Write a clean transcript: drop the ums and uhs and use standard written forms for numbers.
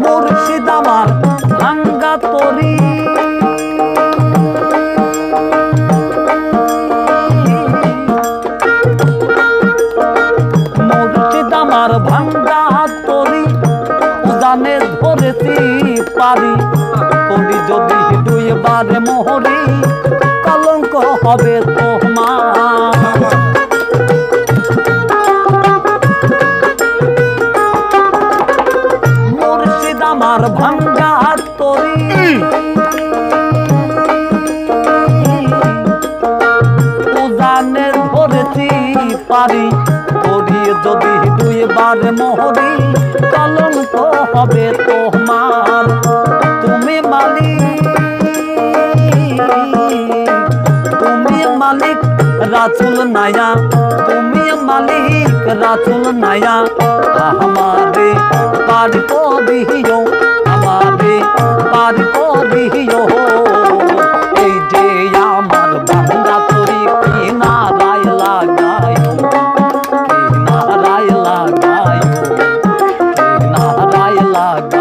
মুর্শিদ আমার ভাঙ্গা তরি মুর্শিদ আমার ভাঙ্গা তরি জানে ধরেছি পারি তরি যদি দুইবার মোহরি কলঙ্ক হবে তোমার মুর্শিদ আমার ভাঙ্গা তরি জানে ধরেছি পারি তরি যদি দুইবার মোহরি কলঙ্ক হবে তোমার তুমি মালিক রাসূল নায়া তুমি মালিক রাসূল নায়া আমারে পার করিও আমারে পার করিও এই যে আমার ভাঙ্গা তরি কিনারায় লাগাই কিনারায় লাগাই কিনারায় লাগাই